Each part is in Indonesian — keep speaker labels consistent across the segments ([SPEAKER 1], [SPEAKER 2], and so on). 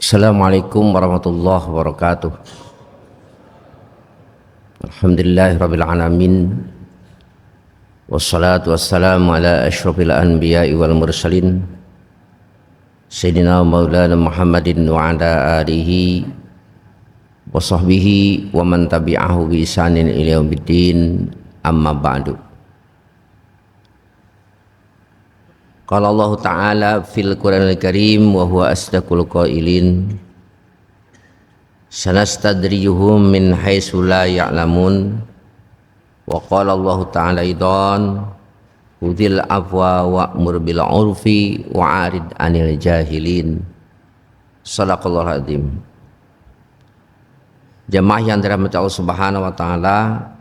[SPEAKER 1] Assalamualaikum warahmatullahi wabarakatuh. Alhamdulillahirabbil alamin. Wassalatu wassalamu ala asyrafil anbiya'i wal mursalin Sayyidina Maulana Muhammadin wa ala alihi wa sahbihi wa man tabi'ahu bi ihsanin ila yaumiddin. Amma ba'du. Qala Allah Ta'ala fil Qur'anil Karim wa huwa asdaqul qailin sanastadrijuhum min haitsu la ya'lamun wa qala Allah Ta'ala idan khudhil afwa wa'mur bil 'urfi wa'arid 'anil jahilin. Shadaqallahul azim. Jamaah yang dirahmati Allah Subhanahu wa taala,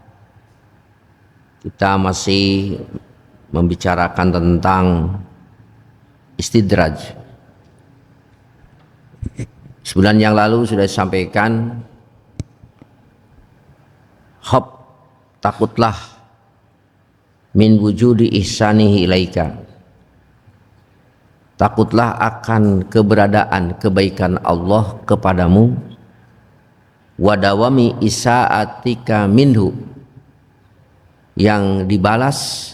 [SPEAKER 1] kita masih membicarakan tentang istidraj. Sebulan yang lalu sudah disampaikan, takutlah min wujudi ihsanihi ilaika. Takutlah akan keberadaan kebaikan Allah kepadamu, wadawami isaatika minhu, yang dibalas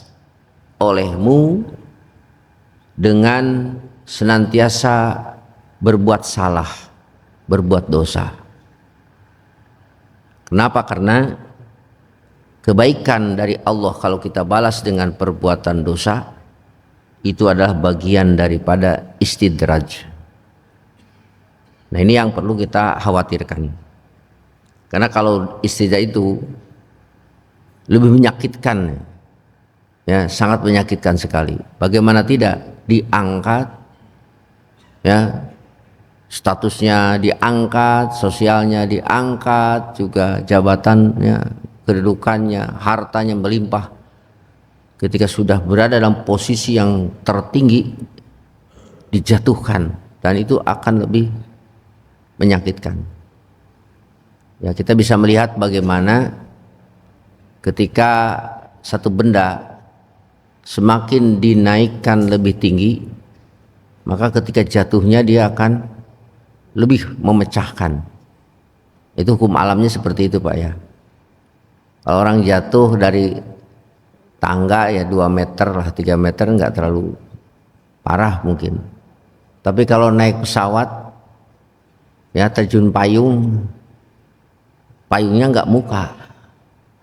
[SPEAKER 1] olehmu dengan senantiasa berbuat salah, berbuat dosa. Kenapa? Karena kebaikan dari Allah kalau kita balas dengan perbuatan dosa, itu adalah bagian daripada istidraj. Nah, ini yang perlu kita khawatirkan. Karena kalau istidraj itu lebih menyakitkan, ya, sangat menyakitkan sekali. Bagaimana tidak, diangkat, ya, statusnya diangkat, sosialnya diangkat, juga jabatannya, kedudukannya, hartanya melimpah. Ketika sudah berada dalam posisi yang tertinggi, dijatuhkan, dan itu akan lebih menyakitkan. Ya, kita bisa melihat bagaimana ketika satu benda semakin dinaikkan lebih tinggi, maka ketika jatuhnya dia akan lebih memecahkan. Itu hukum alamnya seperti itu, Pak, ya. Kalau orang jatuh dari tangga, ya 2 meter lah, 3 meter, enggak terlalu parah mungkin. Tapi kalau naik pesawat, ya terjun payung, payungnya enggak muka,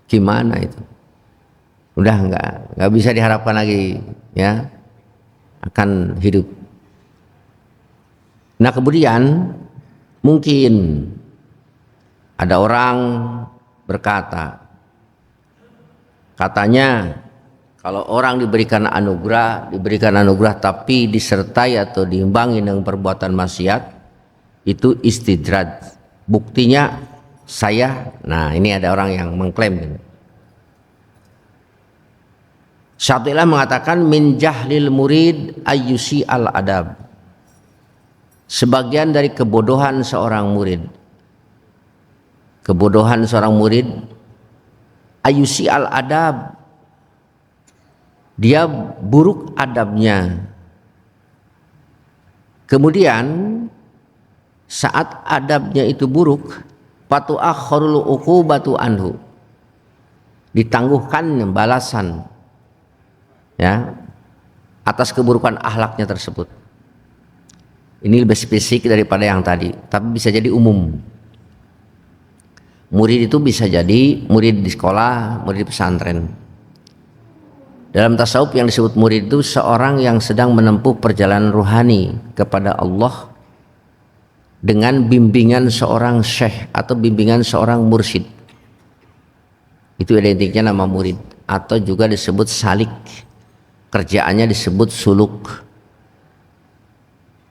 [SPEAKER 1] gimana itu? Udah nggak bisa diharapkan lagi, ya, akan hidup. Nah, kemudian mungkin ada orang berkata, katanya kalau orang diberikan anugerah tapi disertai atau diimbangi dengan perbuatan maksiat, itu istidraj. Buktinya saya, nah ini ada orang yang mengklaim ini. Syatilah mengatakan min jahlil murid ayyusi al adab. Sebagian dari kebodohan seorang murid. Kebodohan seorang murid ayyusi al adab. Dia buruk adabnya. Kemudian saat adabnya itu buruk, fatu'akhkharul uqubatu anhu. Ditangguhkan balasan, ya, atas keburukan akhlaknya tersebut. Ini lebih spesifik daripada yang tadi, tapi bisa jadi umum. Murid itu bisa jadi murid di sekolah, murid di pesantren. Dalam tasawuf yang disebut murid itu seorang yang sedang menempuh perjalanan ruhani kepada Allah dengan bimbingan seorang syekh atau bimbingan seorang mursyid. Itu identiknya nama murid, atau juga disebut salik. Kerjaannya disebut suluk.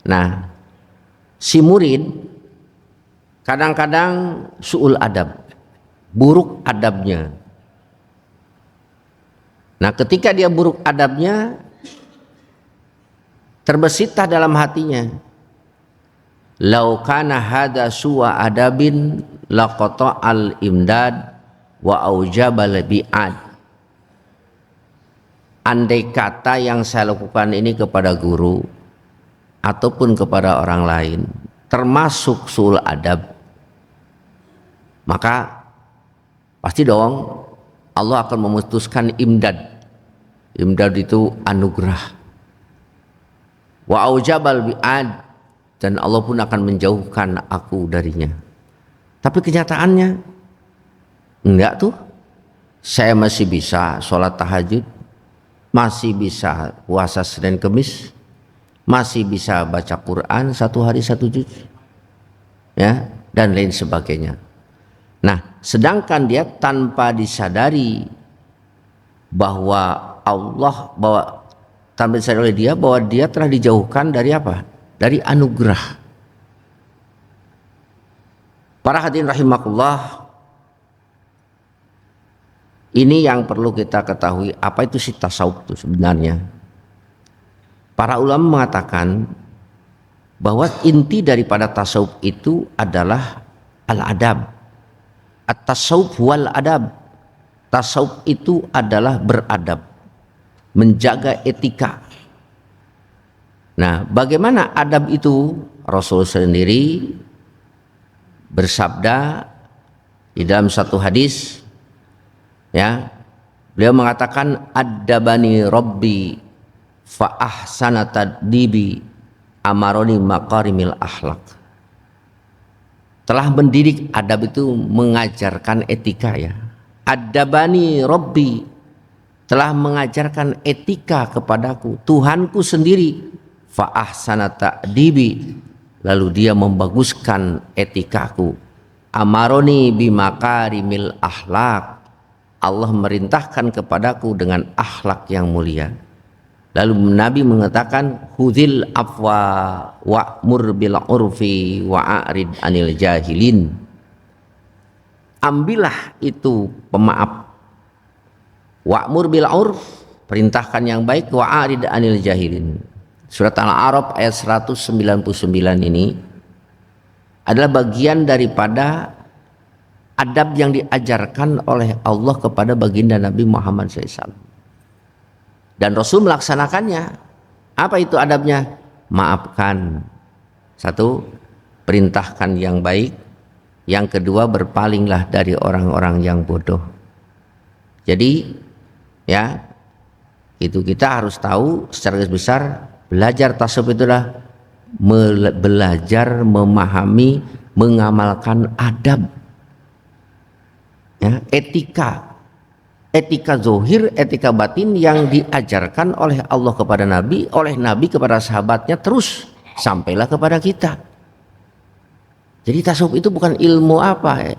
[SPEAKER 1] Nah, si murid kadang-kadang su'ul adab, buruk adabnya. Nah, ketika dia buruk adabnya, terbesitlah dalam hatinya, lau kana hada su'a adabin laqata al imdad wa aujabal bi'ad. Andai kata yang saya lakukan ini kepada guru ataupun kepada orang lain, termasuk suul adab, maka pasti dong Allah akan memutuskan imdad. Imdad itu anugerah. Wa aujabal bi'ad, dan Allah pun akan menjauhkan aku darinya. Tapi kenyataannya enggak tuh. Saya masih bisa sholat tahajud, masih bisa puasa Senin Kemis, masih bisa baca Quran 1 hari 1 juz, ya, dan lain sebagainya. Nah, sedangkan dia tanpa disadari bahwa tanpa disadari oleh dia bahwa dia telah dijauhkan dari apa? Dari anugerah. Para hadirin rahimakumullah, ini yang perlu kita ketahui, apa itu si tasawuf itu sebenarnya. Para ulama mengatakan bahwa inti daripada tasawuf itu adalah al-adab. At-tasawuf wal adab. Tasawuf itu adalah beradab, menjaga etika. Nah, bagaimana adab itu? Rasul sendiri bersabda di dalam satu hadis, ya, beliau mengatakan addabani rabbi fa ahsana taddibi amaroni makarimil akhlak. Telah mendidik, adab itu mengajarkan etika, ya. Addabani rabbi, telah mengajarkan etika kepadaku, Tuhanku sendiri. Fa ahsana ta'dibi, lalu dia membaguskan etikaku. Amaroni bimakarimil akhlak, Allah merintahkan kepadaku dengan akhlak yang mulia. Lalu Nabi mengatakan khudhil afwa wa'mur bil urfi wa'arid anil jahilin. Ambillah itu pemaaf. Wa'mur bil urf, perintahkan yang baik, wa'arid anil jahilin. Surat Al-A'raf ayat 199 ini adalah bagian daripada adab yang diajarkan oleh Allah kepada baginda Nabi Muhammad SAW. Dan Rasul melaksanakannya. Apa itu adabnya? Maafkan. 1, perintahkan yang baik. Yang kedua, berpalinglah dari orang-orang yang bodoh. Jadi, ya, itu kita harus tahu secara garis besar, belajar tasawuf itu adalah belajar memahami, mengamalkan adab. Ya, etika zohir, etika batin yang diajarkan oleh Allah kepada Nabi, oleh Nabi kepada sahabatnya, terus sampailah kepada kita. Jadi tasawuf itu bukan ilmu apa,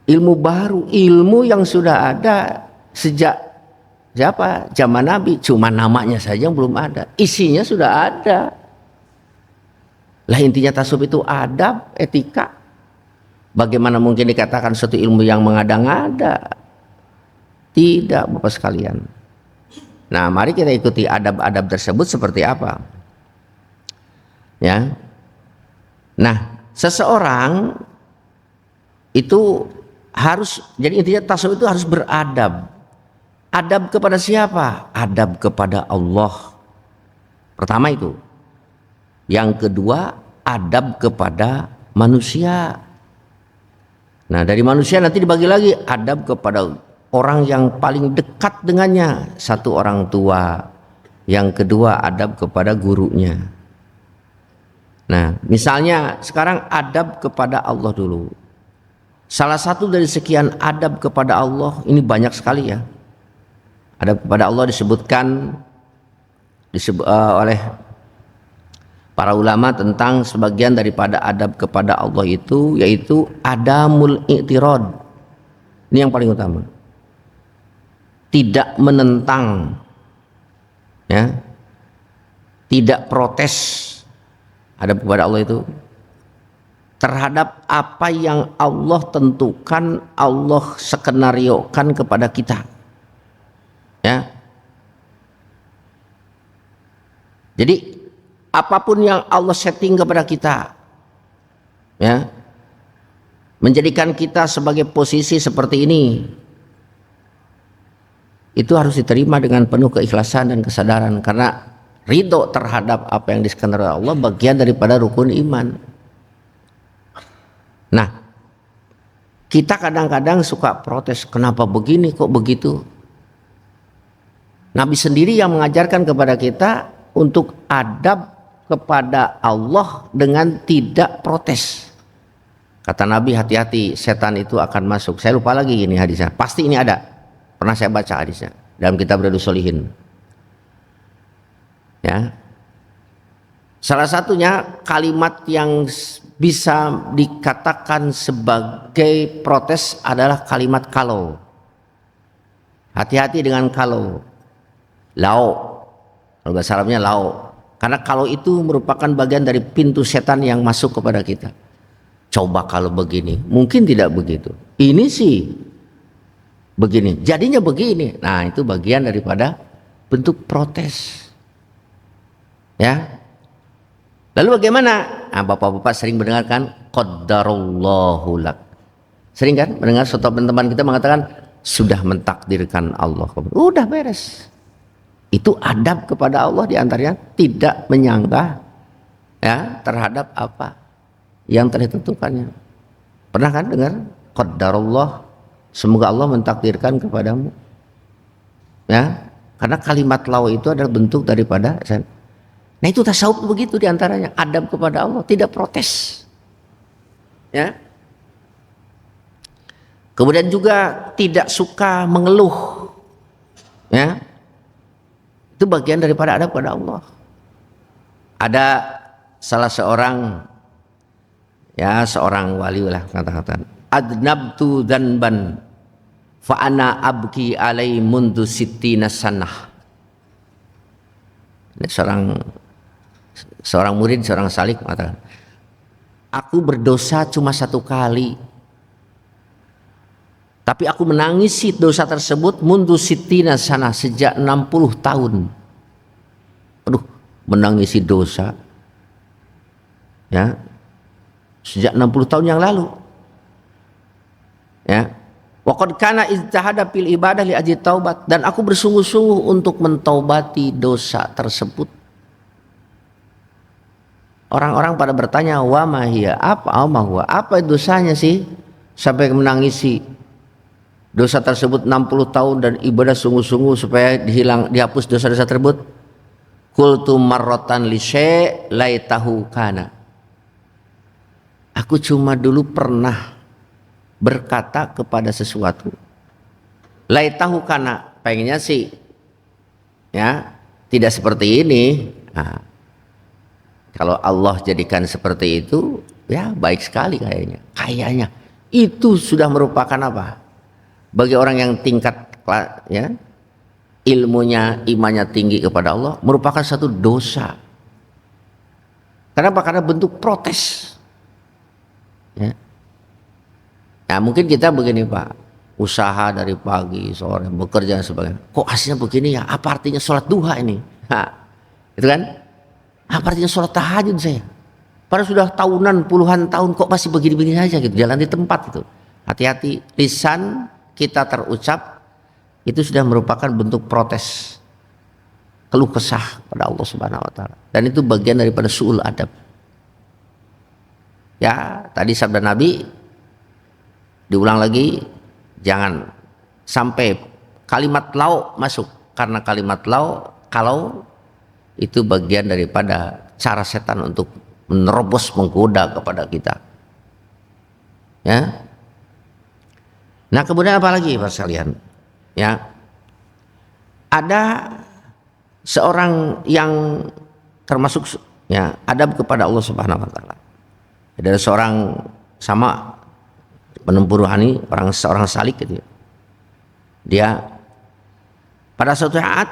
[SPEAKER 1] ilmu baru, ilmu yang sudah ada sejak zaman Nabi, cuma namanya saja yang belum ada, isinya sudah ada. Lah intinya tasawuf itu adab, etika. Bagaimana mungkin dikatakan suatu ilmu yang mengada-ngada? Tidak, Bapak sekalian. Nah, mari kita ikuti adab-adab tersebut seperti apa. Ya. Nah, seseorang itu harus, jadi intinya tasawuf itu harus beradab. Adab kepada siapa? Adab kepada Allah. Pertama itu. Yang kedua, adab kepada manusia. Nah, dari manusia nanti dibagi lagi, adab kepada orang yang paling dekat dengannya. 1, orang tua. Yang kedua, adab kepada gurunya. Nah, misalnya sekarang adab kepada Allah dulu. Salah satu dari sekian adab kepada Allah, ini banyak sekali, ya. Adab kepada Allah disebutkan oleh para ulama tentang sebagian daripada adab kepada Allah itu, yaitu adamul i'tirad. Ini yang paling utama. Tidak menentang, ya. Tidak protes. Adab kepada Allah itu terhadap apa yang Allah tentukan, Allah skenariokan kepada kita, ya. Jadi apapun yang Allah setting kepada kita, ya, menjadikan kita sebagai posisi seperti ini, itu harus diterima dengan penuh keikhlasan dan kesadaran, karena ridho terhadap apa yang dikehendaki Allah bagian daripada rukun iman. Nah, kita kadang-kadang suka protes, kenapa begini kok begitu? Nabi sendiri yang mengajarkan kepada kita untuk adab kepada Allah dengan tidak protes. Kata Nabi, hati-hati, setan itu akan masuk. Saya lupa lagi ini hadisnya. Pasti ini ada. Pernah saya baca hadisnya dalam kitab Riyadhus Shalihin. Ya. Salah satunya kalimat yang bisa dikatakan sebagai protes adalah kalimat kalau. Hati-hati dengan kalau. Lau. Kalau bahasa Arabnya lau. Karena kalau itu merupakan bagian dari pintu setan yang masuk kepada kita. Coba kalau begini, mungkin tidak begitu. Ini sih begini, jadinya begini. Nah, itu bagian daripada bentuk protes. Ya. Lalu bagaimana? Nah, bapak-bapak sering mendengarkan qaddarullahu lak. Sering kan mendengar suatu teman-teman kita mengatakan sudah mentakdirkan Allah. Udah beres. Itu adab kepada Allah diantaranya tidak menyangka ya terhadap apa yang telah ditentukannya. Pernah kan dengar qaddarullah, semoga Allah mentakdirkan kepadamu. Ya, karena kalimat lau itu adalah bentuk daripada. Nah, itu tasawuf begitu diantaranya, adab kepada Allah, tidak protes. Ya. Kemudian juga tidak suka mengeluh. Ya. Itu bagian daripada adab kepada Allah. Ada salah seorang seorang wali lah kata-kata, adnabtu dzanban fa ana abki alai mundu sittina sanah. Ini seorang murid, seorang salik mengatakan, aku berdosa cuma satu kali, tapi aku menangisi dosa tersebut mundu sittina sanah, sejak 60 tahun. Aduh, menangisi dosa ya sejak 60 tahun yang lalu. Ya. Wa qad kana ijtahada fil ibadah li ajli taubat, dan aku bersungguh-sungguh untuk mentaubati dosa tersebut. Orang-orang pada bertanya, wa ma hiya, apa dosanya sih sampai menangisi dosa tersebut 60 tahun dan ibadah sungguh-sungguh supaya dihapus dosa-dosa tersebut? Qultu marratan li syai' laitahu kana. Aku cuma dulu pernah berkata kepada sesuatu, laitahu kana, pengennya sih ya tidak seperti ini. Nah, kalau Allah jadikan seperti itu, ya baik sekali kayaknya itu sudah merupakan apa bagi orang yang tingkat ya ilmunya, imannya tinggi kepada Allah, merupakan satu dosa. Kenapa? Karena bentuk protes. Ya. Nah, mungkin kita begini Pak, usaha dari pagi sore bekerja dan sebagainya, kok hasilnya begini ya, apa artinya sholat duha ini? Nah, itu kan, apa artinya sholat tahajud saya, padahal sudah tahunan, puluhan tahun kok masih begini-begini saja gitu, jalan di tempat itu. Hati-hati, lisan kita terucap itu sudah merupakan bentuk protes, keluh kesah pada Allah Subhanahu wa taala, dan itu bagian daripada su'ul adab. Ya, tadi sabda Nabi diulang lagi, jangan sampai kalimat lau masuk, karena kalimat lau kalau itu bagian daripada cara setan untuk menerobos, menggoda kepada kita. Ya. Nah, kemudian apa lagi Pak sekalian? Ya. Ada seorang yang termasuk ya adab kepada Allah Subhanahu wa taala. Ada seorang sama penempuh rohani, seorang salik gitu. Dia pada suatu saat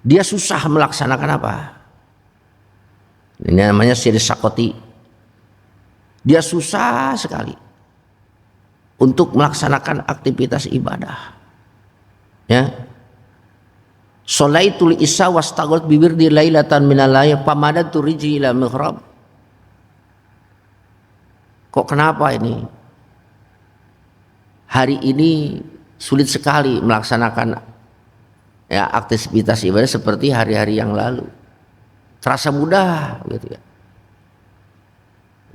[SPEAKER 1] dia susah melaksanakan apa? Ini namanya siri sakoti. Dia susah sekali untuk melaksanakan aktivitas ibadah. Ya. Sholaitul isya wastagharat bi wirdi lailatan minal layl pamadatu riji ila mihrab. Kok kenapa ini? Hari ini sulit sekali melaksanakan Ya, aktivitas ibadah seperti hari-hari yang lalu. Terasa mudah gitu ya.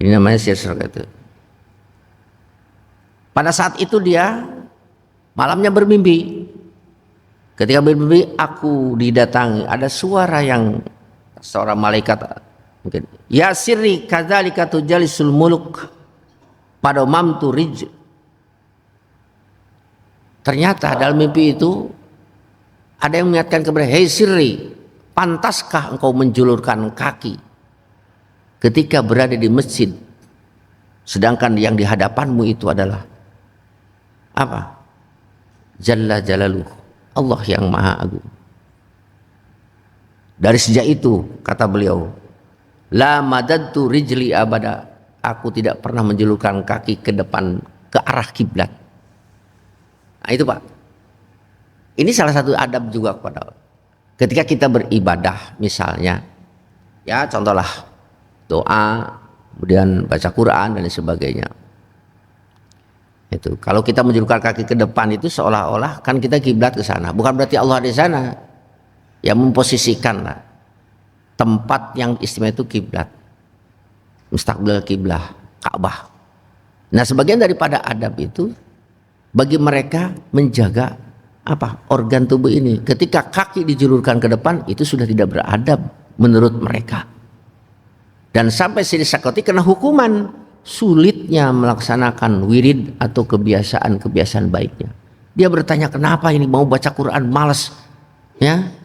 [SPEAKER 1] Ini namanya siasat itu. Pada saat itu dia malamnya bermimpi. Ketika bermimpi, aku didatangi, ada suara yang seorang malaikat mungkin, ya sirri kadzalika tujalisul muluk pada mamtu rij. Ternyata dalam mimpi itu ada yang mengingatkan kepada, hei sirri, pantaskah engkau menjulurkan kaki ketika berada di masjid, sedangkan yang di hadapanmu itu adalah apa? Jalla Jalaluh, Allah yang Maha Agung. Dari sejak itu, kata beliau, la madadtu rijli abada, aku tidak pernah menjulurkan kaki ke depan ke arah kiblat. Nah itu Pak, ini salah satu adab juga kepada ketika kita beribadah, misalnya ya contohlah doa, kemudian baca Quran dan sebagainya. Itu kalau kita menjulurkan kaki ke depan itu seolah-olah kan kita kiblat ke sana, bukan berarti Allah di sana. Ya memposisikan lah tempat yang istimewa itu kiblat, mustaqbil kiblah, Ka'bah. Nah sebagian daripada adab itu bagi mereka menjaga apa, organ tubuh ini. Ketika kaki dijulurkan ke depan itu sudah tidak beradab menurut mereka, dan sampai Sidi Sakoti kena hukuman sulitnya melaksanakan wirid atau kebiasaan baiknya. Dia bertanya, kenapa ini mau baca Quran malas, ya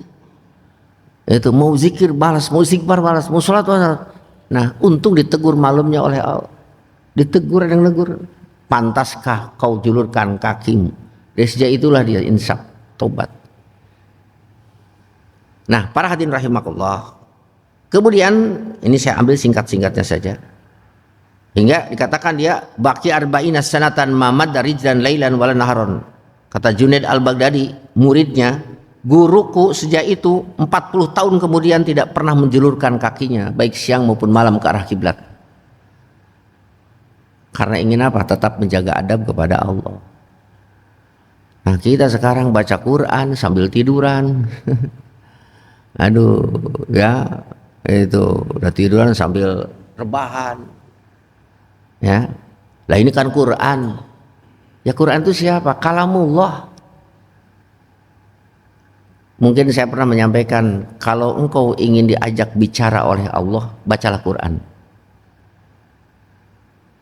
[SPEAKER 1] itu mau zikir balas, mau istighfar balas, mau sholat balas. Nah untung ditegur malamnya oleh Allah, ditegur yang negur, pantaskah kau julurkan kakimu. Dari sejak itulah dia insaf, tobat. Nah para hadirin rahimakumullah, kemudian ini saya ambil singkat-singkatnya saja, hingga dikatakan dia baqi arba'ina sanatan mamad dari rijlan lailan wala naharon. Kata Junaid al-Baghdadi, muridnya, guruku sejak itu 40 tahun kemudian tidak pernah menjulurkan kakinya baik siang maupun malam ke arah kiblat. Karena ingin apa? Tetap menjaga adab kepada Allah. Nah kita sekarang baca Quran sambil tiduran. Aduh ya, itu udah tiduran sambil rebahan. Ya, lah ini kan Quran. Ya Quran itu siapa? Kalamullah. Mungkin saya pernah menyampaikan, kalau engkau ingin diajak bicara oleh Allah, bacalah Quran.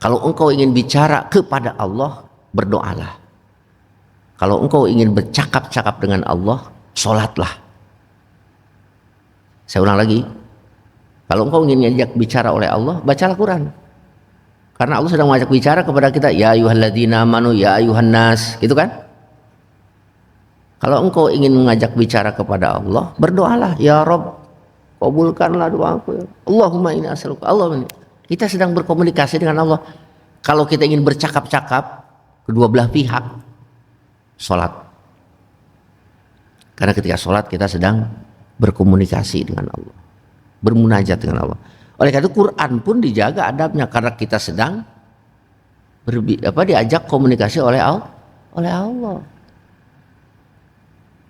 [SPEAKER 1] Kalau engkau ingin bicara kepada Allah, berdoalah. Kalau engkau ingin bercakap-cakap dengan Allah, sholatlah. Saya ulang lagi, kalau engkau ingin diajak bicara oleh Allah, bacalah Quran. Karena Allah sedang mengajak bicara kepada kita, ya ayyuhalladzina amanu ya ayyuhan nas, gitu kan? Kalau engkau ingin mengajak bicara kepada Allah, berdoalah, ya Rabb, kabulkanlah doaku. Allahumma inni as'aluka. Allah ini. Kita sedang berkomunikasi dengan Allah. Kalau kita ingin bercakap-cakap, kedua belah pihak, sholat. Karena ketika sholat kita sedang berkomunikasi dengan Allah, bermunajat dengan Allah. Oleh karena itu Quran pun dijaga adabnya, karena kita sedang diajak komunikasi oleh Allah.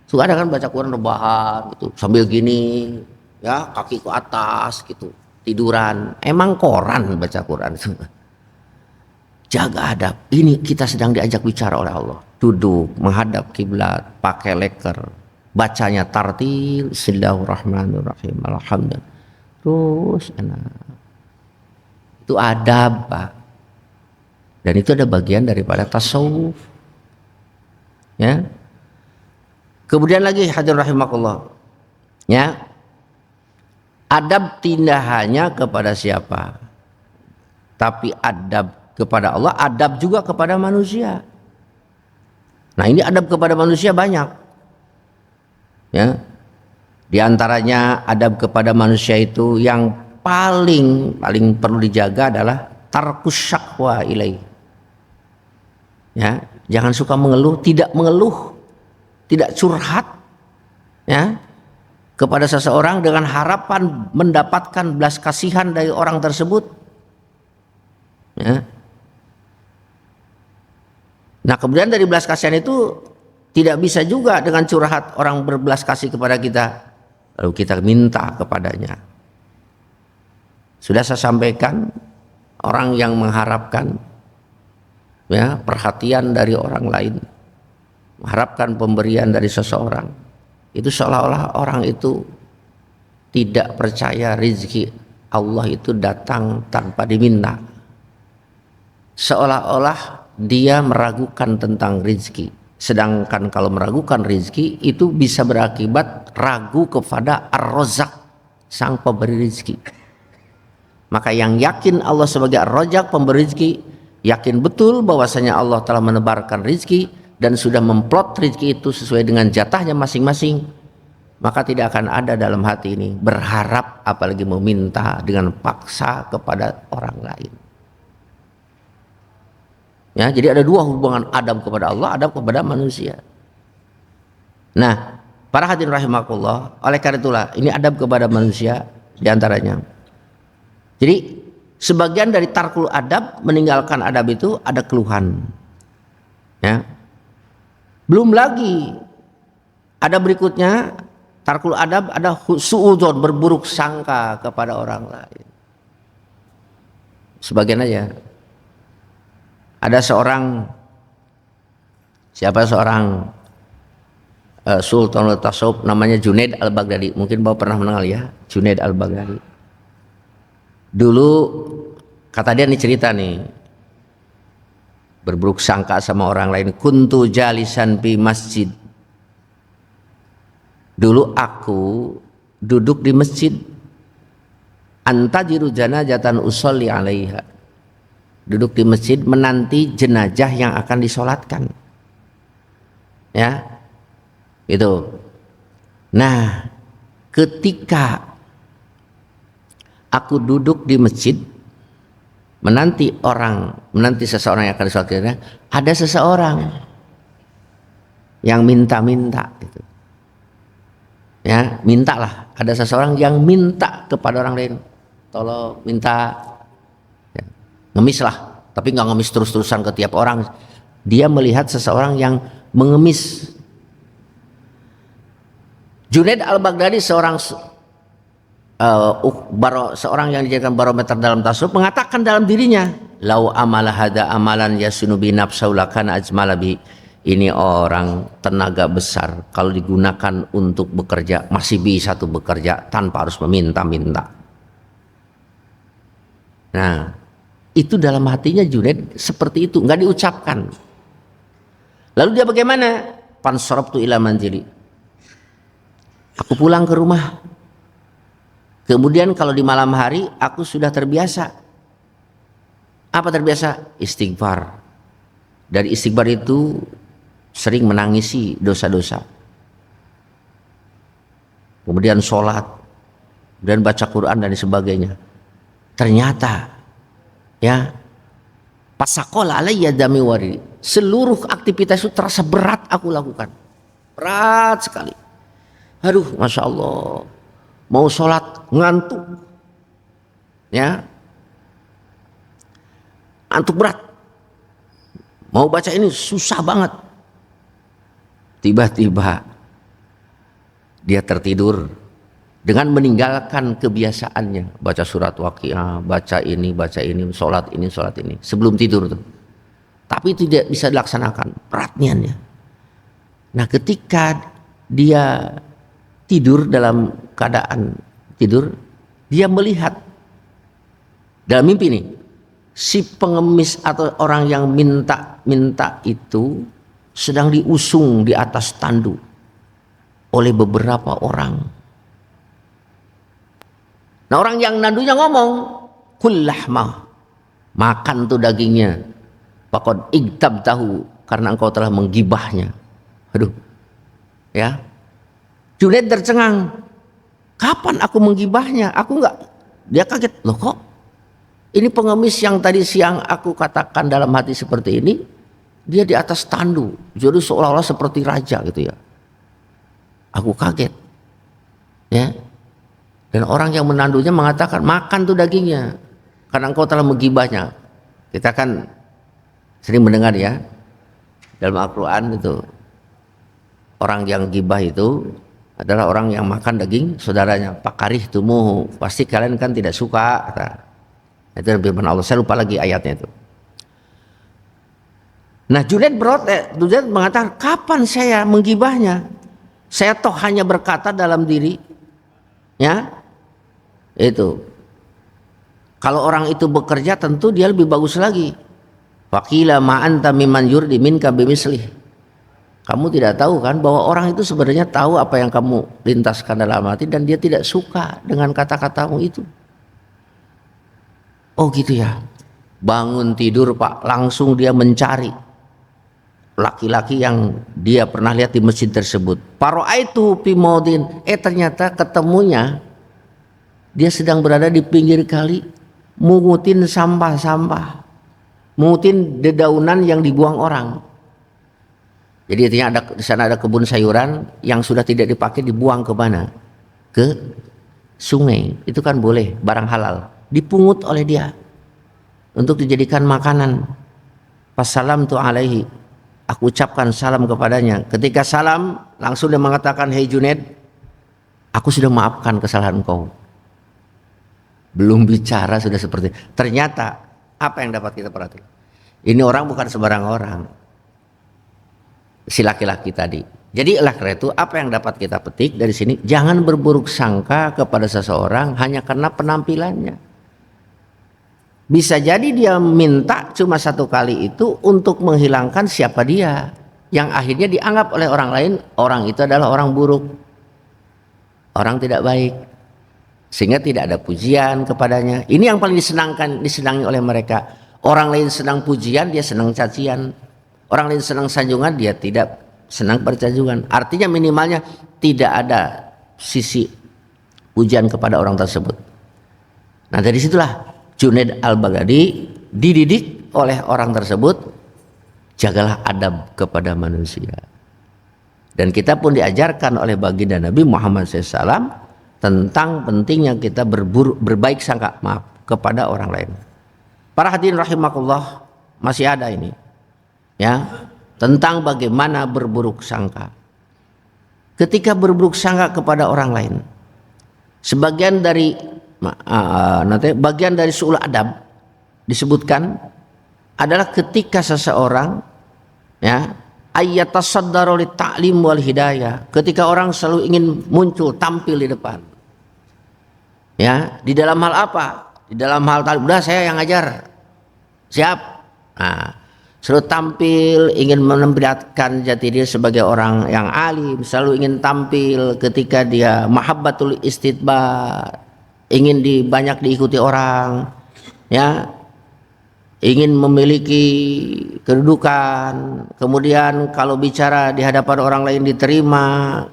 [SPEAKER 1] Suka ada kan baca Quran rebahan gitu, sambil gini, ya kaki ke atas gitu, tiduran. Emang koran baca Quran. Jaga adab. Ini kita sedang diajak bicara oleh Allah. Duduk, menghadap kiblat, pakai leker, bacanya tartil, Bismillahirrahmanirrahim, alhamdulillah. Terus enak. Itu adab, Pak. Dan itu ada bagian daripada tasawuf. Ya. Kemudian lagi hadirin rahimakumullah, ya, adab tidak hanya kepada siapa, tapi adab kepada Allah, adab juga kepada manusia. Nah ini adab kepada manusia banyak, ya. Di antaranya adab kepada manusia itu yang paling perlu dijaga adalah tarkus syakwa ilaih. Ya, jangan suka mengeluh, tidak mengeluh, tidak curhat, ya, kepada seseorang dengan harapan mendapatkan belas kasihan dari orang tersebut. Ya. Nah kemudian dari belas kasihan itu Tidak bisa juga dengan curhat orang berbelas kasih kepada kita lalu kita minta kepadanya. Sudah saya sampaikan, orang yang mengharapkan ya perhatian dari orang lain, mengharapkan pemberian dari seseorang, itu seolah-olah orang itu tidak percaya rezeki Allah itu datang tanpa diminta. Seolah-olah dia meragukan tentang rezeki. Sedangkan kalau meragukan rezeki itu bisa berakibat ragu kepada Ar-Razzaq, sang pemberi rezeki. Maka yang yakin Allah sebagai Ar-Razzaq, pemberi rezeki, yakin betul bahwasanya Allah telah menebarkan rezeki dan sudah memplot rezeki itu sesuai dengan jatahnya masing-masing, maka tidak akan ada dalam hati ini berharap apalagi meminta dengan paksa kepada orang lain. Ya, jadi ada dua hubungan Adam kepada Allah, Adam kepada manusia. Nah, para hadirin rahimakumullah, oleh karena itulah ini Adam kepada manusia diantaranya. Jadi sebagian dari tarkul adab, meninggalkan adab itu ada keluhan. Ya. Belum lagi ada berikutnya tarkul adab, ada suudzon, berburuk sangka kepada orang lain. Sebagian aja. Ada seorang Sultanul Tasawuf namanya Junaid Al-Baghdadi. Mungkin Bapak pernah mengenal ya, Junaid Al-Baghdadi. Dulu kata dia nih cerita nih, berburuk sangka sama orang lain. Kuntu jalisan fi masjid. Dulu aku duduk di masjid. Antajiru janazatan usolli alaiha. Duduk di masjid menanti jenazah yang akan disolatkan, ya, itu. Nah, ketika aku duduk di masjid menanti seseorang yang akan disolatkan, ada seseorang yang minta-minta, gitu. Ya, mintalah. Ada seseorang yang minta kepada orang lain, tolong minta. Ngemis lah, tapi nggak ngemis terus-terusan ke tiap orang. Dia melihat seseorang yang mengemis. Junaid Al-Baghdadi seorang yang dijadikan barometer dalam tasawuf mengatakan dalam dirinya, lau amala hada amalan yasunu bi nafsahu lakana ajmala bi. Ini orang tenaga besar, kalau digunakan untuk bekerja masih bisa tuh bekerja tanpa harus meminta-minta. Nah, itu dalam hatinya Junaid seperti itu, nggak diucapkan. Lalu dia bagaimana? Fansarabtu ila manzili. Aku pulang ke rumah. Kemudian kalau di malam hari aku sudah terbiasa. Apa terbiasa? Istighfar. Dari istighfar itu sering menangisi dosa-dosa. Kemudian sholat dan baca Quran dan sebagainya. Ternyata ya, pasakola alayya dami wari. Seluruh aktivitas itu terasa berat aku lakukan. Berat sekali. Aduh, Masya Allah. Mau sholat ngantuk. Ya. Ngantuk berat. Mau baca ini susah banget. Tiba-tiba dia tertidur. Dengan meninggalkan kebiasaannya, baca surat Waqiah, baca ini, sholat ini, sebelum tidur tuh. Tapi itu tidak bisa dilaksanakan, berat niatnya. Nah, ketika dia tidur dalam keadaan tidur, dia melihat dalam mimpi nih, si pengemis atau orang yang minta itu sedang diusung di atas tandu oleh beberapa orang. Nah, orang yang nandunya ngomong, kullahma, makan tuh dagingnya, faqad igtabtahu, karena engkau telah menggibahnya. Aduh, ya. Junaid tercengang, kapan aku menggibahnya? Aku enggak. Dia kaget, loh kok ini pengemis yang tadi siang aku katakan dalam hati seperti ini, dia di atas tandu, jadi seolah-olah seperti raja gitu ya. Aku kaget, ya. Dan orang yang menandunya mengatakan, makan tuh dagingnya, karena engkau telah menggibahnya. Kita kan sering mendengar ya, dalam Al-Quran itu, orang yang gibah itu adalah orang yang makan daging saudaranya. Pakarih tumu, pasti kalian kan tidak suka. Kata. Itu firman Allah. Saya lupa lagi ayatnya itu. Nah Junaid Junaid mengatakan, kapan saya menggibahnya? Saya toh hanya berkata dalam diri, ya itu. Kalau orang itu bekerja tentu dia lebih bagus lagi. Faqila ma anta mimman yurdi minka bimislih. Kamu tidak tahu kan bahwa orang itu sebenarnya tahu apa yang kamu lintaskan dalam hati dan dia tidak suka dengan kata-katamu itu. Oh gitu ya. Bangun tidur Pak, langsung dia mencari laki-laki yang dia pernah lihat di masjid tersebut. Paroaitu fi maudin. Ternyata ketemunya dia sedang berada di pinggir kali mungutin sampah-sampah. Mungutin dedaunan yang dibuang orang. Jadi artinya di sana ada kebun sayuran yang sudah tidak dipakai dibuang ke mana? Ke sungai. Itu kan boleh, barang halal. Dipungut oleh dia untuk dijadikan makanan. Passalam tu alaihi. Aku ucapkan salam kepadanya. Ketika salam, langsung dia mengatakan, "Hei Junaid, aku sudah maafkan kesalahan engkau." Belum bicara sudah seperti. Ternyata apa yang dapat kita perhatikan? Ini orang bukan sembarang orang. Si laki-laki tadi. Jadi oleh karena itu apa yang dapat kita petik dari sini, jangan berburuk sangka kepada seseorang hanya karena penampilannya. Bisa jadi dia minta cuma satu kali itu untuk menghilangkan siapa dia, yang akhirnya dianggap oleh orang lain orang itu adalah orang buruk, orang tidak baik, sehingga tidak ada pujian kepadanya. Ini yang paling disenangi oleh mereka. Orang lain senang pujian, dia senang cacian. Orang lain senang sanjungan, dia tidak senang bersanjungan. Artinya minimalnya tidak ada sisi pujian kepada orang tersebut. Nah dari situlah Junaid al-Baghdadi dididik oleh orang tersebut, jagalah adab kepada manusia. Dan kita pun diajarkan oleh baginda Nabi Muhammad SAW tentang pentingnya kita berbaik sangka kepada orang lain. Para hadirin rahimakumullah, masih ada ini. Ya, tentang bagaimana berburuk sangka. Ketika berburuk sangka kepada orang lain, sebagian dari bagian dari su'ul adab disebutkan adalah ketika seseorang ya ayyatasaddaru lit ta'lim wal hidayah, ketika orang selalu ingin muncul tampil di depan. Ya, di dalam hal apa? Di dalam hal udah saya yang ngajar. Siap. Nah, selalu tampil, ingin menampilkan jati diri sebagai orang yang alim, selalu ingin tampil ketika dia mahabbatul istidbar, ingin banyak diikuti orang, ya, ingin memiliki kedudukan, kemudian kalau bicara di hadapan orang lain diterima,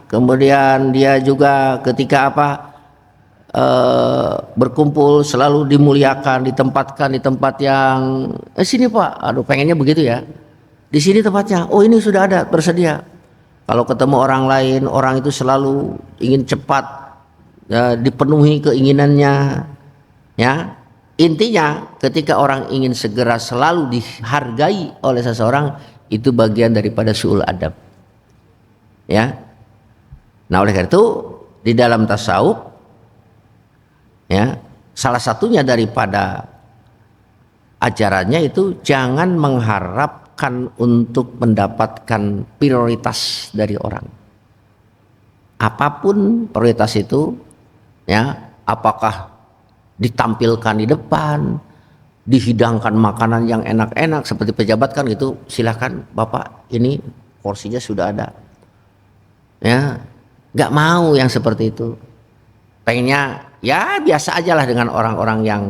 [SPEAKER 1] kemudian dia juga ketika berkumpul selalu dimuliakan, ditempatkan di tempat yang sini Pak, aduh pengennya begitu ya, di sini tempatnya, oh ini sudah ada bersedia. Kalau ketemu orang lain, orang itu selalu ingin cepat ya, dipenuhi keinginannya, ya. Intinya ketika orang ingin segera selalu dihargai oleh seseorang, itu bagian daripada su'ul adab, ya. Nah oleh karena itu di dalam tasawuf, ya, salah satunya daripada ajarannya itu jangan mengharapkan untuk mendapatkan prioritas dari orang. Apapun prioritas itu, ya, apakah ditampilkan di depan, dihidangkan makanan yang enak-enak seperti pejabat kan gitu, silakan Bapak, ini porsinya sudah ada. Ya, nggak mau yang seperti itu. Pengennya ya biasa aja lah dengan orang-orang yang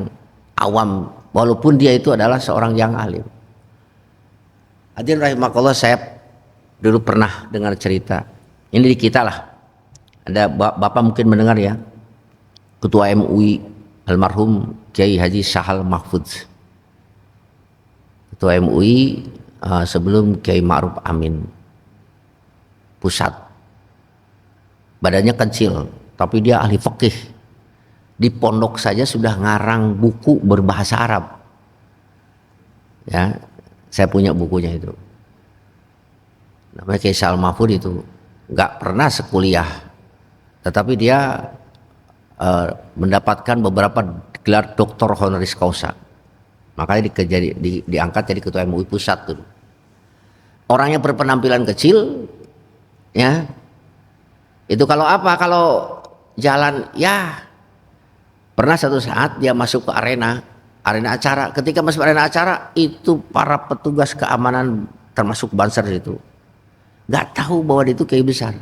[SPEAKER 1] awam, walaupun dia itu adalah seorang yang alim. Hadirin rahimakallah, saya dulu pernah dengar cerita, ini di kita lah, ada bapak mungkin mendengar ya, Ketua MUI almarhum Kiai Haji Sahal Mahfudz, Ketua MUI sebelum Kiai Ma'ruf Amin pusat. Badannya kecil tapi dia ahli fikih. Di pondok saja sudah ngarang buku berbahasa Arab. Ya, saya punya bukunya itu. Namanya Kiai Sahal Mahfudz itu. nggak pernah sekuliah, tetapi dia mendapatkan beberapa gelar doktor honoris causa. Makanya diangkat jadi ketua MUI pusat tuh. Orangnya berpenampilan kecil, ya. Itu kalau apa? Kalau jalan, ya. Pernah satu saat dia masuk ke arena acara. Ketika masuk arena acara, itu para petugas keamanan termasuk Banser itu nggak tahu bahwa dia itu kiai besar,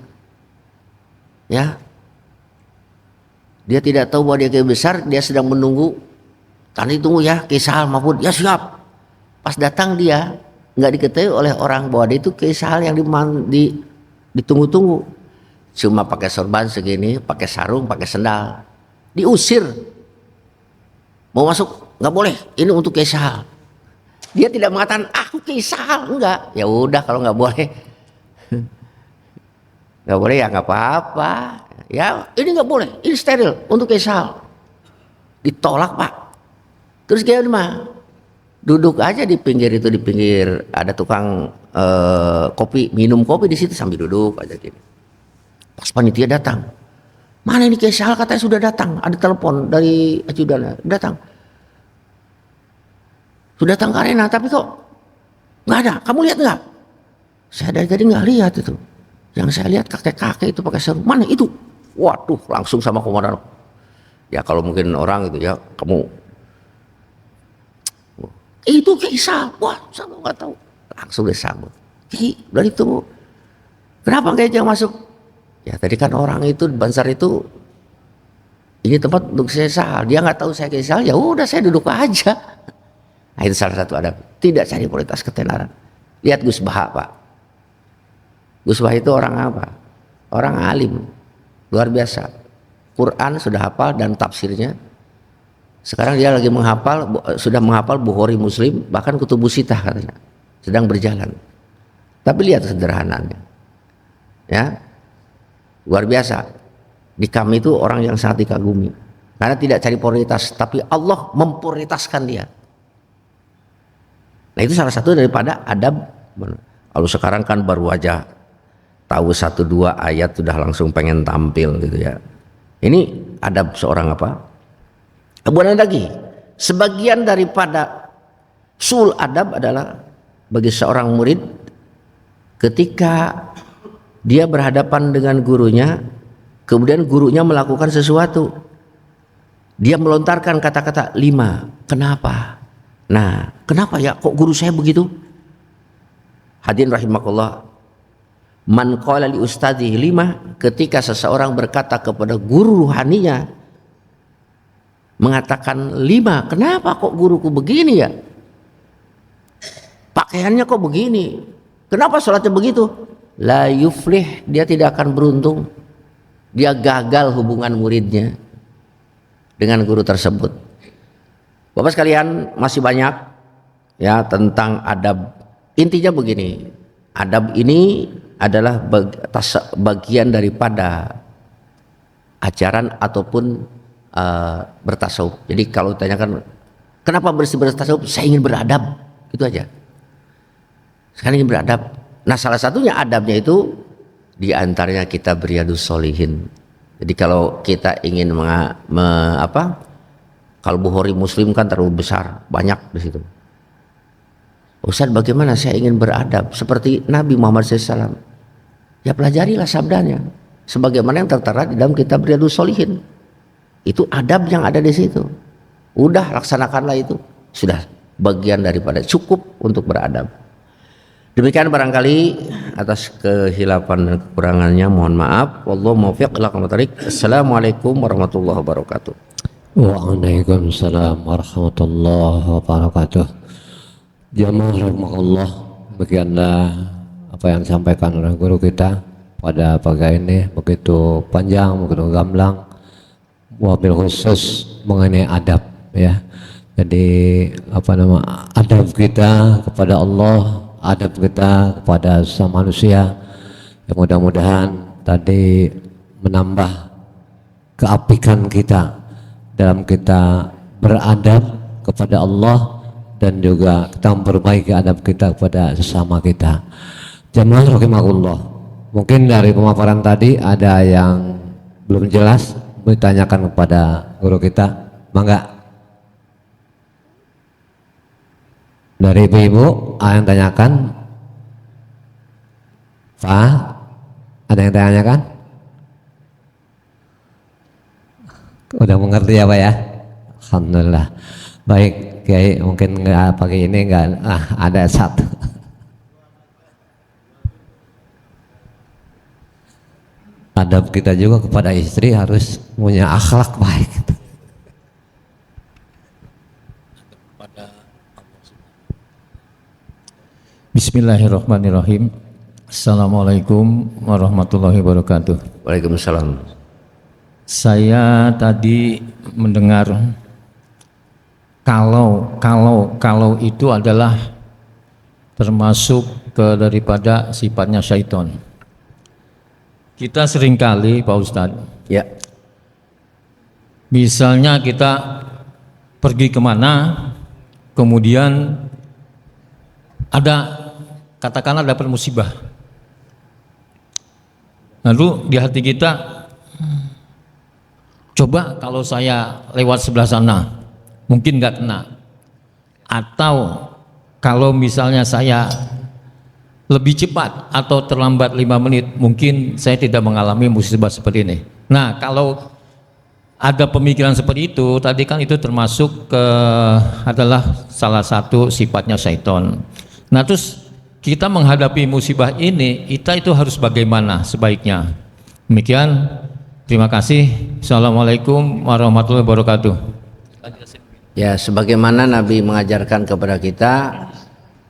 [SPEAKER 1] ya. Dia tidak tahu bahwa dia kiai besar. Dia sedang menunggu. Tadi tunggu ya, Kiai Sahal Mahfud. Ya siap. Pas datang dia nggak diketahui oleh orang bahwa dia itu Kiai Sahal yang ditunggu-tunggu. Cuma pakai sorban segini, pakai sarung, pakai sendal. Diusir. Mau masuk nggak boleh. Ini untuk Kiai Sahal. Dia tidak mengatakan aku Kiai Sahal, enggak. Ya udah kalau nggak boleh, nggak boleh ya nggak apa-apa. Ya ini nggak boleh, ini steril untuk Kiai Sahal. Ditolak Pak. Terus kayak mah duduk aja di pinggir itu, di pinggir ada tukang kopi, minum kopi di situ sambil duduk aja gini. Pas panitia datang, mana ini Kiai Sahal, katanya sudah datang, ada telepon dari ajudan datang. Sudah datang ke arena tapi kok nggak ada. Kamu lihat nggak? Saya dari tadi nggak lihat itu. Yang saya lihat kakek-kakek itu pakai sarung. Mana itu? Waduh, langsung sama komandan. Ya kalau mungkin orang itu ya, kamu itu Kiai Sahal. Wah, saya nggak tahu. Langsung disambut. Kiai, udah ditunggu. Kenapa kayaknya masuk? Ya tadi kan orang itu Banser itu, ini tempat untuk Kiai Sahal. Dia nggak tahu saya Kiai Sahal. Ya udah saya duduk aja. Nah, itu salah satu adab. Tidak cari kualitas ketenaran. Lihat Gus Baha Pak. Gus Baha itu orang apa? Orang alim. Luar biasa. Quran sudah hafal dan tafsirnya. Sekarang dia lagi sudah menghafal Bukhari Muslim, bahkan Kutubus Sittah katanya. Sedang berjalan. Tapi lihat sederhananya. Ya. Luar biasa. Di kami itu orang yang sangat dikagumi. Karena tidak cari prioritas, tapi Allah memprioritaskan dia. Nah itu salah satu daripada adab. Kalau sekarang kan baru aja tahu 1-2 ayat sudah langsung pengen tampil gitu ya. Ini adab seorang apa? Kemudian lagi, sebagian daripada sul adab adalah bagi seorang murid ketika dia berhadapan dengan gurunya, kemudian gurunya melakukan sesuatu, dia melontarkan kata-kata 5. Kenapa? Nah, kenapa ya kok guru saya begitu? Hadirin rahimakumullah. Man qala li ustadzihi 5, ketika seseorang berkata kepada guru ruhaninya, mengatakan 5, kenapa kok guruku begini ya? Pakaiannya kok begini? Kenapa sholatnya begitu? La yuflih, dia tidak akan beruntung. Dia gagal hubungan muridnya dengan guru tersebut. Bapak sekalian, masih banyak ya tentang adab. Intinya begini, adab ini adalah bagian daripada ajaran ataupun bertasawuf. Jadi kalau ditanyakan kenapa bertasawuf, saya ingin beradab, itu aja. Sekarang ingin beradab. Nah salah satunya adabnya itu diantaranya kita Riyadhus Shalihin. Jadi kalau kita ingin kalau Bukhari Muslim kan terlalu besar, banyak di situ. Ustaz, bagaimana saya ingin beradab seperti Nabi Muhammad SAW? Ya pelajarilah sabdanya, sebagaimana yang tertera di dalam kitab Riyadhus Shalihin. Itu adab yang ada di situ. Udah laksanakanlah itu. Sudah bagian daripada cukup untuk beradab. Demikian barangkali atas kehilafan dan kekurangannya mohon maaf. Wallahu muwaffiq ila aqwamit thoriq. Assalamualaikum warahmatullahi wabarakatuh.
[SPEAKER 2] Waalaikumsalam warahmatullahi wabarakatuh. Jamaah rahimakumullah, demikianlah apa yang disampaikan oleh guru kita pada pagi ini, begitu panjang, begitu gamblang, wabil khusus mengenai adab ya. Jadi adab kita kepada Allah, adab kita kepada sesama manusia, yang mudah-mudahan tadi menambah keapikan kita dalam kita beradab kepada Allah dan juga kita memperbaiki adab kita kepada sesama kita. Jamaah rahimakumullah, mungkin dari pemaparan tadi ada yang belum jelas ditanyakan kepada guru kita, mangga. Dari ibu-ibu ada yang tanyakan? Pak, ada yang tanyakan? Udah mengerti ya Pak ya? Alhamdulillah. Baik Kiai, mungkin nggak pagi ini nggak ada satu. Adab kita juga kepada istri harus punya akhlak baik.
[SPEAKER 3] Bismillahirrahmanirrahim. Assalamualaikum warahmatullahi wabarakatuh.
[SPEAKER 1] Waalaikumsalam.
[SPEAKER 3] Saya tadi mendengar kalau itu adalah termasuk daripada sifatnya syaitan. Kita seringkali Pak Ustadz,
[SPEAKER 1] Ya.
[SPEAKER 3] misalnya kita pergi kemana, kemudian katakanlah dapat musibah, lalu di hati kita, coba kalau saya lewat sebelah sana mungkin nggak kena, atau kalau misalnya saya lebih cepat atau terlambat 5 menit mungkin saya tidak mengalami musibah seperti ini. Nah, kalau ada pemikiran seperti itu tadi kan itu termasuk adalah salah satu sifatnya syaitan. Nah, terus kita menghadapi musibah ini, kita itu harus bagaimana sebaiknya? Demikian, terima kasih. Assalamualaikum warahmatullahi wabarakatuh.
[SPEAKER 1] Ya, sebagaimana Nabi mengajarkan kepada kita,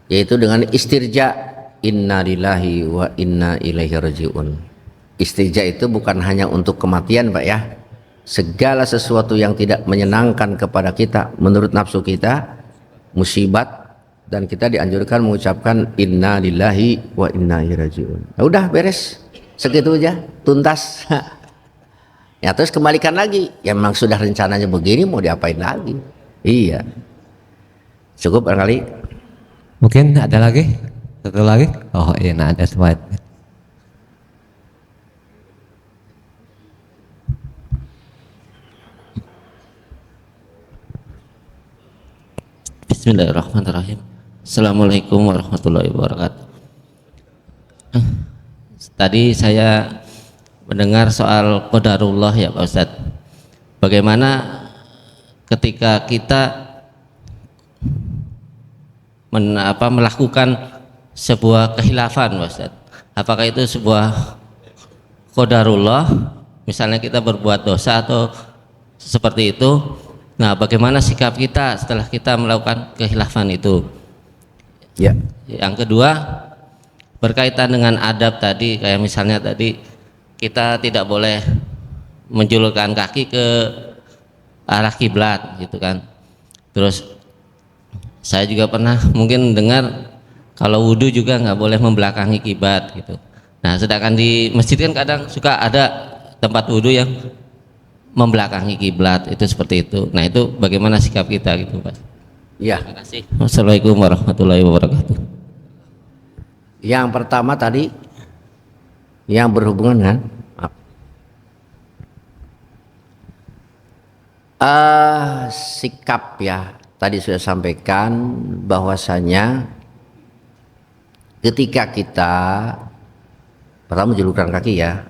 [SPEAKER 1] yaitu dengan istirja, inna lillahi wa inna ilaihi rajiun. Istirja itu bukan hanya untuk kematian Pak ya. Segala sesuatu yang tidak menyenangkan kepada kita menurut nafsu kita, musibat, dan kita dianjurkan mengucapkan inna lillahi wa inna ilaihi rajiun. Nah, udah beres, segitu aja, tuntas. Ya, terus kembalikan lagi. Ya memang sudah rencananya begini, mau diapain lagi? Iya. Cukup barangkali.
[SPEAKER 2] Mungkin ada lagi? Satu lagi? Oh iya, nah ada slide.
[SPEAKER 4] Bismillahirrahmanirrahim. Assalamualaikum warahmatullahi wabarakatuh. Tadi saya mendengar soal qadarullah ya Pak Ustadz. Bagaimana ketika kita melakukan sebuah khilafan Pak Ustadz, apakah itu sebuah qadarullah, misalnya kita berbuat dosa atau seperti itu. Nah, bagaimana sikap kita setelah kita melakukan khilafan itu?
[SPEAKER 1] Ya.
[SPEAKER 4] Yang kedua, berkaitan dengan adab tadi, kayak misalnya tadi kita tidak boleh menjulurkan kaki ke arah kiblat gitu kan. Terus saya juga pernah mungkin dengar kalau wudhu juga nggak boleh membelakangi kiblat gitu. Nah, sedangkan di masjid kan kadang suka ada tempat wudhu yang membelakangi kiblat, itu seperti itu. Nah, itu bagaimana sikap kita gitu Pak?
[SPEAKER 1] Ya.
[SPEAKER 4] Terima kasih. Wassalamualaikum warahmatullahi wabarakatuh.
[SPEAKER 1] Yang pertama tadi yang berhubungan dengan sikap ya. Tadi sudah sampaikan bahwasanya ketika kita pertama menjulurkan kaki ya,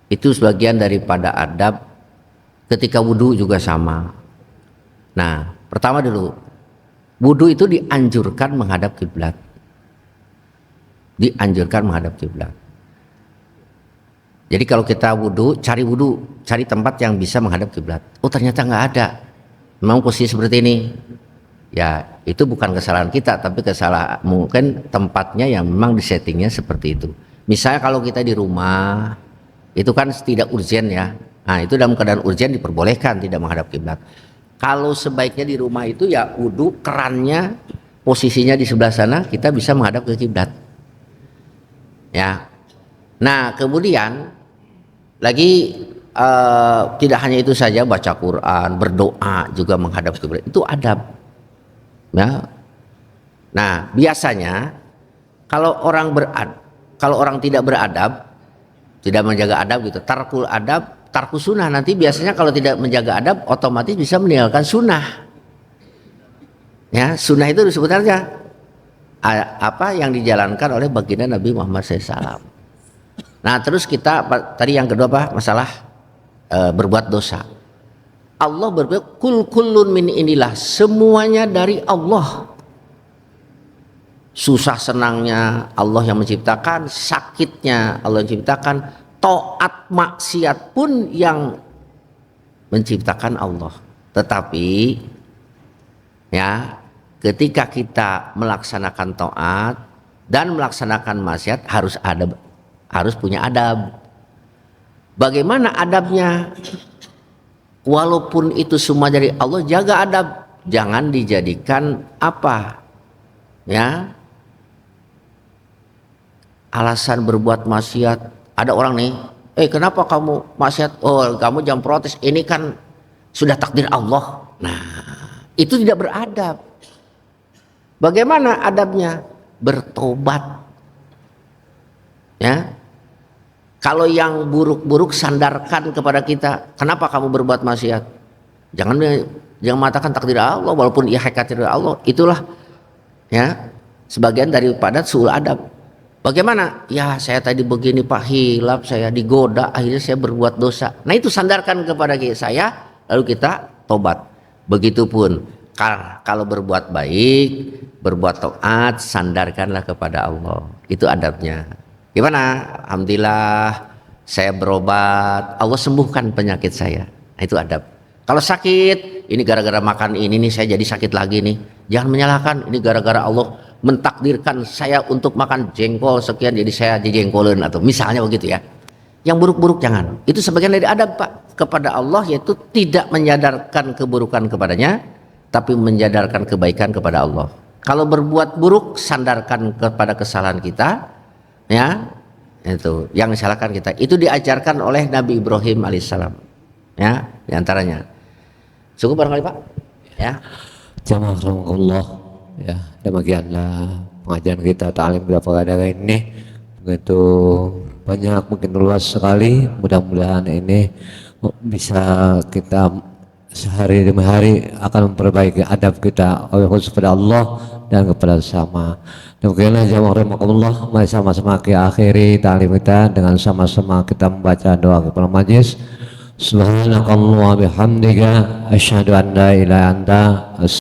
[SPEAKER 1] itu sebagian daripada adab. Ketika wudhu juga sama. Nah, pertama dulu, wudhu itu dianjurkan menghadap kiblat. Dianjurkan menghadap kiblat. Jadi kalau kita wudhu, cari tempat yang bisa menghadap kiblat. Oh, ternyata nggak ada. Memang posisi seperti ini. Ya, itu bukan kesalahan kita, tapi kesalahan mungkin tempatnya yang memang disettingnya seperti itu. Misalnya kalau kita di rumah, itu kan tidak urgen ya. Nah, itu dalam keadaan urgen diperbolehkan tidak menghadap kiblat. Kalau sebaiknya di rumah itu ya wudhu, kerannya posisinya di sebelah sana, kita bisa menghadap ke kiblat. Ya. Nah, kemudian lagi tidak hanya itu saja, baca Quran, berdoa juga menghadap kiblat. Itu adab. Ya. Nah, biasanya kalau orang kalau orang tidak beradab, tidak menjaga adab gitu, tarkul adab, tarku sunnah, nanti biasanya kalau tidak menjaga adab otomatis bisa meninggalkan sunnah. Ya, sunnah itu sebenarnya apa yang dijalankan oleh baginda Nabi Muhammad SAW. Nah, terus kita tadi yang kedua apa? Masalah berbuat dosa. Allah berbuat kullun min indillah, semuanya dari Allah. Susah senangnya Allah yang menciptakan, sakitnya Allah yang menciptakan, taat maksiat pun yang menciptakan Allah. Tetapi ya, ketika kita melaksanakan taat dan melaksanakan maksiat harus punya adab. Bagaimana adabnya? Walaupun itu semua dari Allah, jaga adab, jangan dijadikan apa? Ya, alasan berbuat maksiat. Ada orang nih, kenapa kamu maksiat? Oh, kamu jangan protes, ini kan sudah takdir Allah. Nah, itu tidak beradab. Bagaimana adabnya? Bertobat. Ya, kalau yang buruk-buruk sandarkan kepada kita, kenapa kamu berbuat maksiat? Jangan mengatakan takdir Allah, walaupun ia hakikat dari Allah. Itulah ya sebagian daripada suul adab. Bagaimana? Ya, saya tadi begini Pak, hilaf, saya digoda, akhirnya saya berbuat dosa. Nah, itu sandarkan kepada saya, lalu kita tobat. Begitupun kalau berbuat baik, berbuat taat, sandarkanlah kepada Allah. Itu adabnya. Gimana? Alhamdulillah saya berobat, Allah sembuhkan penyakit saya. Nah, itu adab. Kalau sakit, ini gara-gara makan ini nih saya jadi sakit lagi nih. Jangan menyalahkan, ini gara-gara Allah mentakdirkan saya untuk makan jengkol sekian, jadi saya dijengkolin, atau misalnya begitu ya. Yang buruk-buruk jangan. Itu sebagian dari adab Pak kepada Allah, yaitu tidak menyadarkan keburukan kepadanya, tapi menyadarkan kebaikan kepada Allah. Kalau berbuat buruk, sandarkan kepada kesalahan kita, ya, itu yang disalahkan kita. Itu diajarkan oleh Nabi Ibrahim alaihissalam, ya, diantaranya. Cukup barangkali Pak, ya.
[SPEAKER 2] Jazakumullah. Ya, demikianlah pengajian kita ta'lim berapa kali ini, begitu banyak, mungkin luas sekali. Mudah-mudahan ini bisa kita sehari demi hari akan memperbaiki adab kita khusus kepada Allah dan kepada sesama. Demikianlah jamaah rahimakumullah, mari sama-sama kita akhiri ta'lim kita dengan sama-sama kita membaca doa kepada majlis. Subhanakallahumma bihamdika asyhadu an la ilaha illa anta